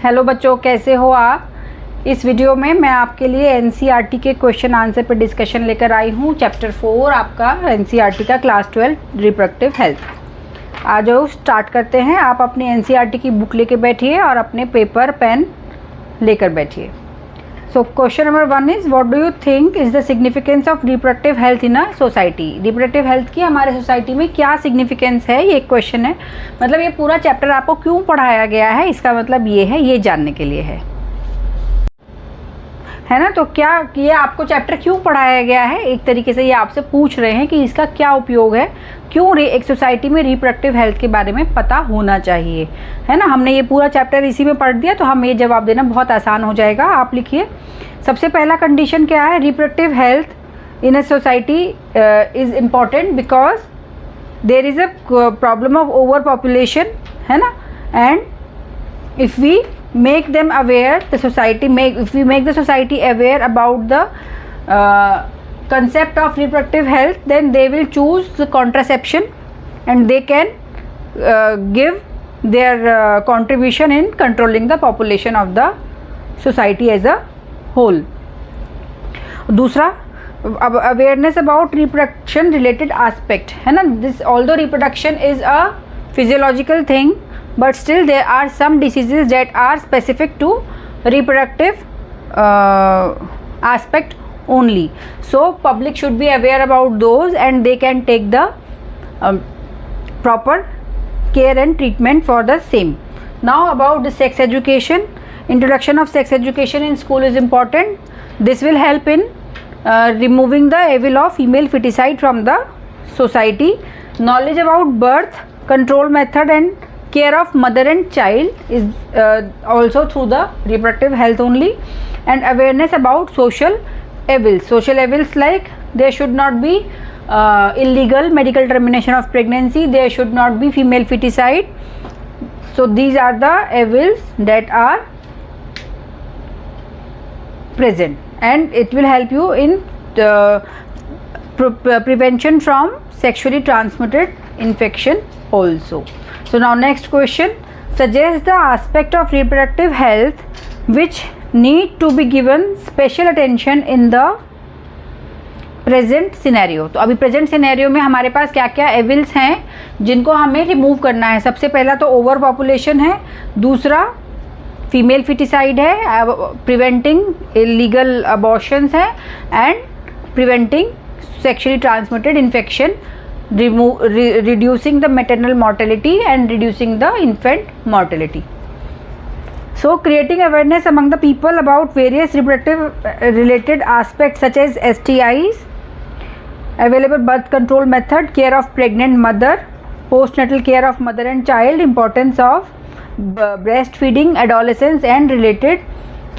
Hello बच्चों, कैसे हो आप। इस वीडियो में मैं आपके लिए एनसीईआरटी के क्वेश्चन आंसर पर डिस्कशन लेकर आई हूँ। चैप्टर 4 आपका एनसीईआरटी का क्लास 12 रिप्रोडक्टिव हेल्थ। आज स्टार्ट करते हैं। आप अपनी एनसीईआरटी की बुक लेके बैठिए और अपने पेपर पेन लेकर बैठिए। So question number 1 is what do you think is the significance of reproductive health in a society. Reproductive health की हमारे सोसाइटी में क्या सिग्निफिकेंस है, ये एक क्वेश्चन है। मतलब ये पूरा चैप्टर आपको क्यों पढ़ाया गया है, इसका मतलब ये है, ये जानने के लिए है ना। तो क्या ये आपको चैप्टर क्यों पढ़ाया गया है, एक तरीके से ये आपसे पूछ रहे हैं कि इसका क्या उपयोग है, क्यों एक सोसाइटी में रिप्रोडक्टिव हेल्थ के बारे में पता होना चाहिए, है ना। हमने ये पूरा चैप्टर इसी में पढ़ दिया तो हम ये जवाब देना बहुत आसान हो जाएगा। आप लिखिए, सबसे पहला कंडीशन क्या है, reproductive health in a society is important because there is a problem of over population, है ना। And if we make them aware, the society if we make the society aware about the concept of reproductive health, then they will choose the contraception and they can give their contribution in controlling the population of the society as a whole. दूसरा, awareness about reproduction related aspect, है ना। This although reproduction is a physiological thing, but still there are some diseases that are specific to reproductive aspect only. So public should be aware about those and they can take the proper care and treatment for the same. Now about the sex education. Introduction of sex education in school is important. This will help in removing the evil of female feticide from the society. Knowledge about birth control method and care of mother and child is also through the reproductive health only. And awareness about social evils like there should not be illegal medical termination of pregnancy, there should not be female feticide. So these are the evils that are present and it will help you in prevention from sexually transmitted infection also. So now next question, suggest the aspect of reproductive health which need to be given special attention in the present scenario. तो अभी present scenario में हमारे पास क्या क्या evils हैं जिनको हमें remove करना है। सबसे पहला तो ओवर पॉपुलेशन है, दूसरा फीमेल फिटिसाइड है, प्रिवेंटिंग इलीगल अबॉर्शंस है and preventing sexually transmitted infection, reducing the maternal mortality and reducing the infant mortality. So creating awareness among the people about various reproductive related aspects such as STIs, available birth control method, care of pregnant mother, postnatal care of mother and child, importance of breastfeeding, adolescence and related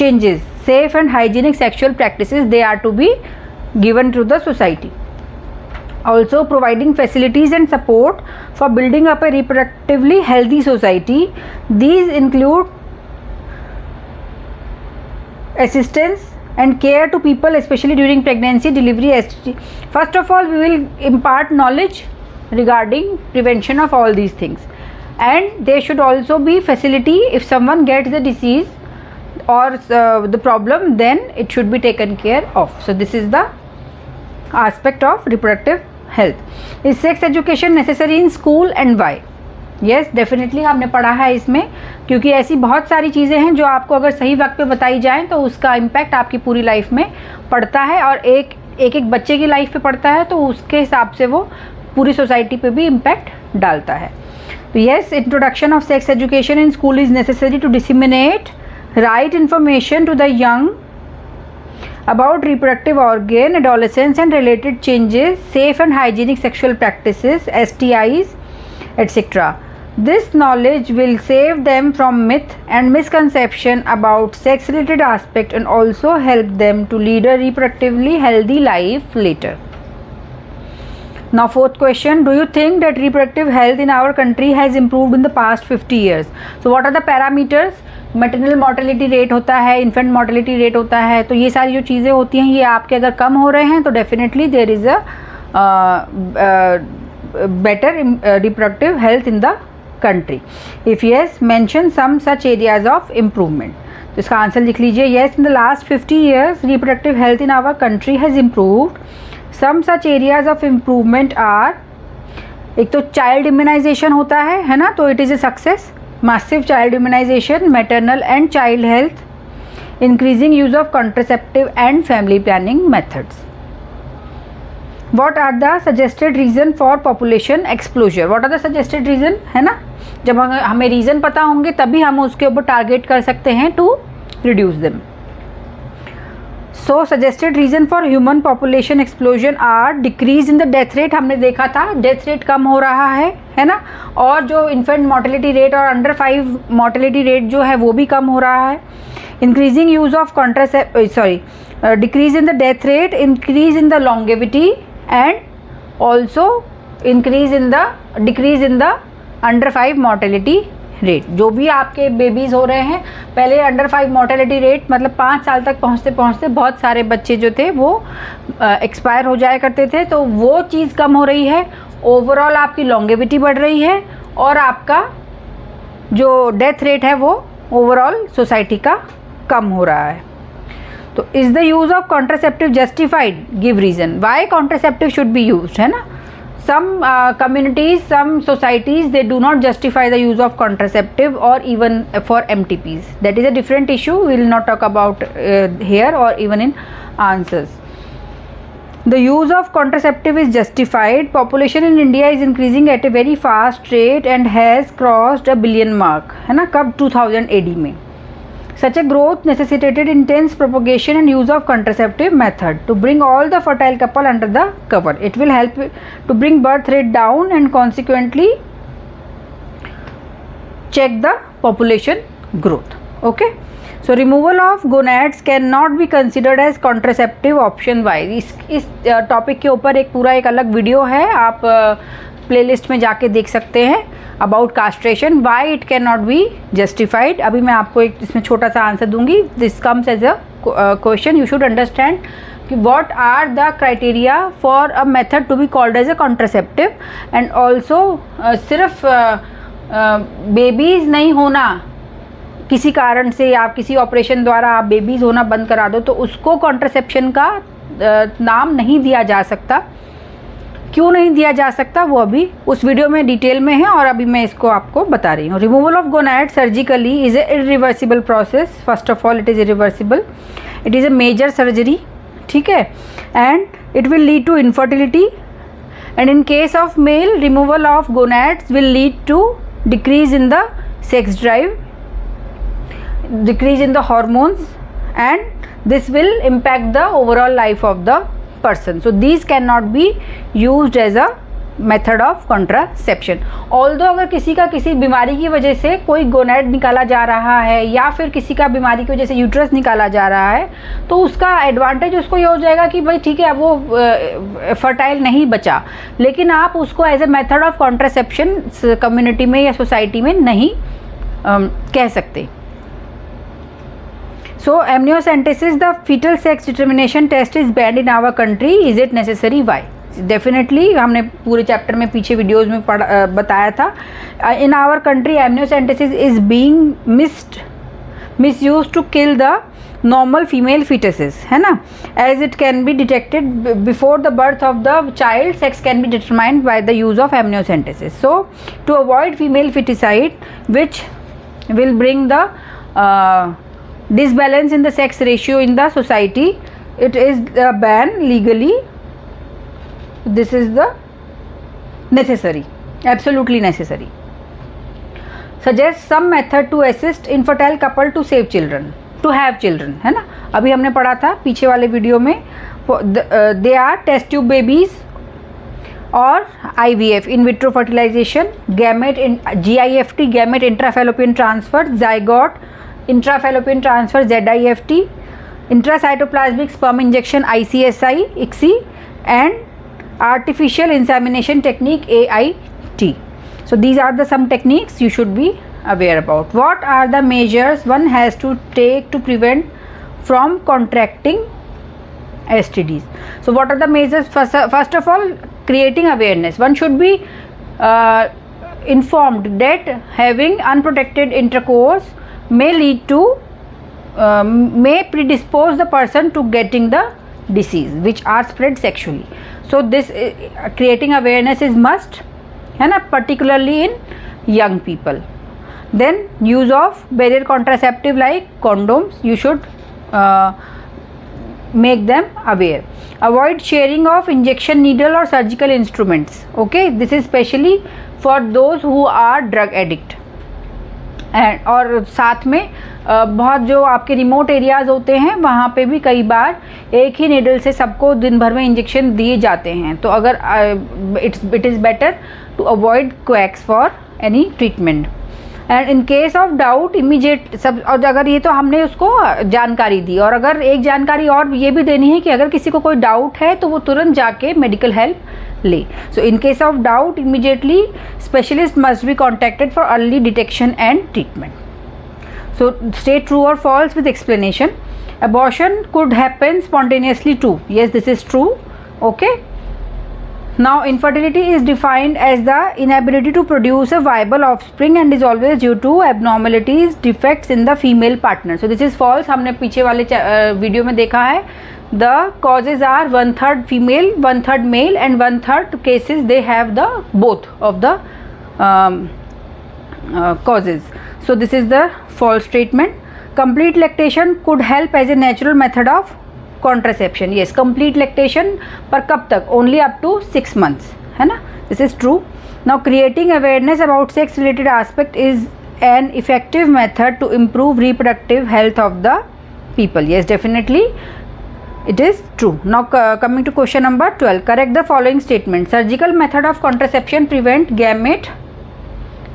changes, safe and hygienic sexual practices, they are to be given to the society. Also providing facilities and support for building up a reproductively healthy society. These include assistance and care to people especially during pregnancy, delivery, STD. First of all, we will impart knowledge regarding prevention of all these things, and there should also be facility if someone gets the disease or the problem, then it should be taken care of. So this is the aspect of reproductive health. Is sex education necessary in school and why? Yes, definitely हमने पढ़ा है इसमें, क्योंकि ऐसी बहुत सारी चीज़ें हैं जो आपको अगर सही वक्त पे बताई जाएं तो उसका इम्पैक्ट आपकी पूरी लाइफ में पड़ता है और एक बच्चे की लाइफ पे पड़ता है तो उसके हिसाब से वो पूरी सोसाइटी पे भी इम्पैक्ट डालता है। तो yes, introduction of sex education in school is necessary to disseminate right information to the young about reproductive organ, adolescence and related changes, safe and hygienic sexual practices, STIs, etc. This knowledge will save them from myth and misconception about sex related aspect and also help them to lead a reproductively healthy life later. Now fourth question, do you think that reproductive health in our country has improved in the past 50 years? So what are the parameters? Maternal mortality rate होता है, infant mortality rate होता है, तो ये सारी जो चीज़ें होती हैं ये आपके अगर कम हो रहे हैं तो definitely there is a better reproductive health in the country? If yes, mention some such areas of improvement. तो इसका आंसर लिख लीजिए. Yes, in the last 50 years, reproductive health in our country has improved. Some such areas of improvement are, एक तो child immunisation होता है ना, तो it is a success. Massive child immunization, maternal and child health, increasing use of contraceptive and family planning methods. What are the suggested reason for population explosion? What are the suggested reason, है ना. जब हमें reason पता होंगे तभी हम उसके ऊपर टारगेट कर सकते हैं to reduce them. So suggested reason for human population explosion are decrease in the death rate. हमने देखा था डेथ रेट कम हो रहा है ना, और जो इन्फेंट मोर्टेलिटी रेट और अंडर 5 मोर्टेलिटी रेट जो है वो भी कम हो रहा है. Increasing use of decrease in the death rate, increase in the longevity and also decrease in the under 5 mortality rate. जो भी आपके बेबीज़ हो रहे हैं, पहले अंडर 5 मोर्टेलिटी रेट मतलब 5 साल तक पहुँचते पहुँचते बहुत सारे बच्चे जो थे वो एक्सपायर हो जाया करते थे, तो वो चीज़ कम हो रही है. ओवरऑल आपकी लॉन्गेविटी बढ़ रही है और आपका जो डेथ रेट है वो ओवरऑल सोसाइटी का कम हो रहा है. तो is the use of contraceptive justified? Give reason why contraceptive should be used, है ना. Some communities, some societies, they do not justify the use of contraceptive or even for MTPs. That is a different issue. We will not talk about here or even in answers. The use of contraceptive is justified. Population in India is increasing at a very fast rate and has crossed a billion mark. है ना, कब 2000 AD में. Such a growth necessitated intense propagation and use of contraceptive method to bring all the fertile couple under the cover. It will help to bring birth rate down and consequently check the population growth. Okay. So removal of gonads cannot be considered as contraceptive option. Why? इस topic के ऊपर एक अलग video है, आप playlist में जाके देख सकते हैं about castration. Why it can not be justified. अभी मैं आपको एक इसमें छोटा सा आंसर दूंगी. This comes as a question. You should understand कि what are the criteria for a method to be called as a contraceptive. And also सिर्फ बेबीज़ नहीं होना किसी कारण से, आप किसी ऑपरेशन द्वारा आप बेबीज़ होना बंद करा दो तो उसको कॉन्ट्रासेप्शन का नाम नहीं दिया जा सकता. क्यों नहीं दिया जा सकता वो अभी उस वीडियो में डिटेल में है और अभी मैं इसको आपको बता रही हूँ. Removal of gonad surgically is a irreversible process. First of all it is irreversible. It is a major surgery, ठीक है, and it will lead to infertility. And in case of male, removal of gonads will lead to decrease in the sex drive, decrease in the hormones, and this will impact the overall life of the person. So these cannot be used as a method of contraception. Although अगर किसी का किसी बीमारी की वजह से कोई gonad निकाला जा रहा है या फिर किसी का बीमारी की वजह से यूट्रस निकाला जा रहा है तो उसका एडवांटेज उसको ये हो जाएगा कि भाई ठीक है अब वो फर्टाइल नहीं बचा, लेकिन आप उसको as a method of contraception community में या सोसाइटी में नहीं कह सकते. So amniocentesis, the fetal sex determination test is banned in our country. Is it necessary? Why? Definitely, हमने पूरे चैप्टर में पीछे वीडियोज़ में बताया था. In our country, amniocentesis is being misused to kill the normal female fetuses, है ना, as it can be detected before the birth of the child. Sex can be determined by the use of amniocentesis. So to avoid female feticide, which will bring the disbalance in the sex ratio in the society, it is banned legally. This is the necessary, absolutely necessary. Suggest some method to assist infertile couple to save children, to have children, है ना. अभी हमने पढ़ा था पीछे वाले video में. They are test tube babies और IVF, in vitro fertilization, gamete GIFT, gamete intrafallopian transfer, zygote intrafallopian transfer ZIFT, intracytoplasmic sperm injection ICSI, ICSI, and artificial insemination technique AIT. So these are the some techniques you should be aware about. What are the measures one has to take to prevent from contracting STDs? So what are the measures? First of all, creating awareness. One should be informed that having unprotected intercourse may lead to may predispose the person to getting the disease which are spread sexually. So this creating awareness is must, है ना, particularly in young people. Then use of barrier contraceptive like condoms, you should make them aware. Avoid sharing of injection needle or surgical instruments. Okay, this is specially for those who are drug addict. And और साथ में बहुत जो आपके remote areas होते हैं वहाँ पे भी कई बार एक ही नीडल से सबको दिन भर में इंजेक्शन दिए जाते हैं, तो अगर it is better to avoid quacks for any treatment. And in case of doubt immediate सब, और अगर ये तो हमने उसको जानकारी दी, और अगर एक जानकारी और ये भी देनी है कि अगर किसी को कोई डाउट है तो वो तुरंत जाके मेडिकल हेल्प ले. So in case of doubt immediately specialist must be contacted for early detection and treatment. So state true or false with explanation. Abortion could happen spontaneously too. Yes, this is true. Okay. Now infertility is defined as the inability to produce a viable offspring and is always due to abnormalities, defects in the female partner. So this is false. हमने पीछे वाले video में देखा है. The causes are 1/3 female, 1/3 male, and 1/3 cases they have the both of the causes. So this is the false statement. Complete lactation could help as a natural method of contraception. Yes, complete lactation, पर कब तक? Only up to 6 months, है ना. This is true. Now creating awareness about sex related aspect is an effective method to improve reproductive health of the people. Yes, definitely it is true. Now coming to question number 12, correct the following statement. Surgical method of contraception prevent gamete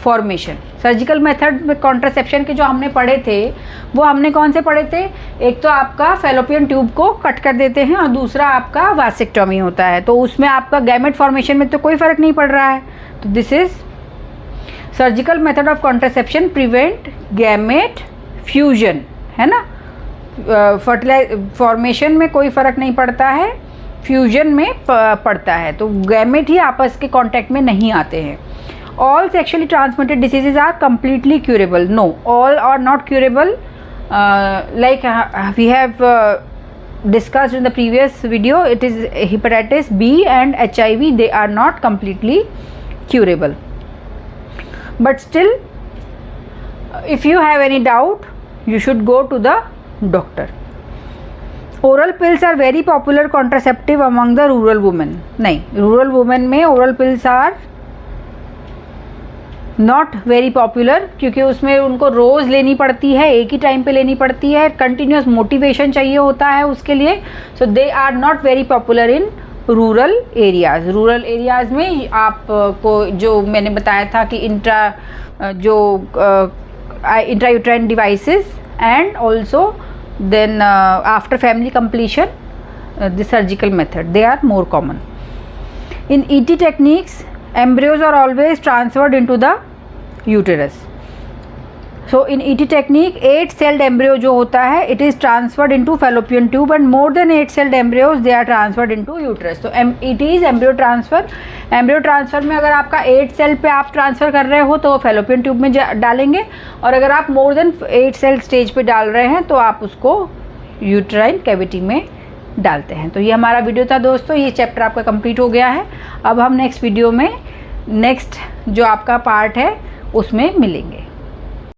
formation. Surgical method में contraception के जो हमने पढ़े थे वो हमने कौन से पढ़े थे? एक तो आपका फेलोपियन ट्यूब को कट कर देते हैं और दूसरा आपका वासेक्टॉमी होता है. तो उसमें आपका गैमेट फॉर्मेशन में तो कोई फर्क नहीं पड़ रहा है. तो this is surgical method of contraception prevent gamete fusion, है ना. फॉर्मेशन में कोई फर्क नहीं पड़ता है, फ्यूजन में पड़ता है. तो गैमेट ही आपस के कॉन्टैक्ट में नहीं आते हैं. All sexually transmitted diseases are completely curable. No, all are not curable. Like we have discussed in the previous video, it is hepatitis B and HIV. They are not completely curable. But still, if you have any doubt, you should go to the doctor. Oral pills are very popular contraceptive among the rural women. नहीं, rural women में oral pills are not very popular, क्योंकि उसमें उनको रोज़ लेनी पड़ती है, एक ही time पे लेनी पड़ती है, कंटिन्यूस मोटिवेशन चाहिए होता है उसके लिए. So they are not very popular in rural areas. Rural areas में आपको जो मैंने बताया था कि intrauterine devices and also then after family completion the surgical method, they are more common. In ET techniques embryos are always transferred into the uterus. So in ET technique 8-celled embryo जो होता है it is transferred into fallopian tube and more than 8-celled embryos they are transferred into uterus. तो it is embryo transfer. embryo transfer में अगर आपका 8 cell पे आप transfer कर रहे हो तो fallopian tube में डालेंगे, और अगर आप more than 8 cell स्टेज पे डाल रहे हैं तो आप उसको यूट्राइन कैविटी में डालते हैं. तो ये हमारा वीडियो था दोस्तों. ये चैप्टर आपका कंप्लीट हो गया है. अब हम नेक्स्ट वीडियो में नेक्स्ट जो आपका पार्ट है उसमें मिलेंगे.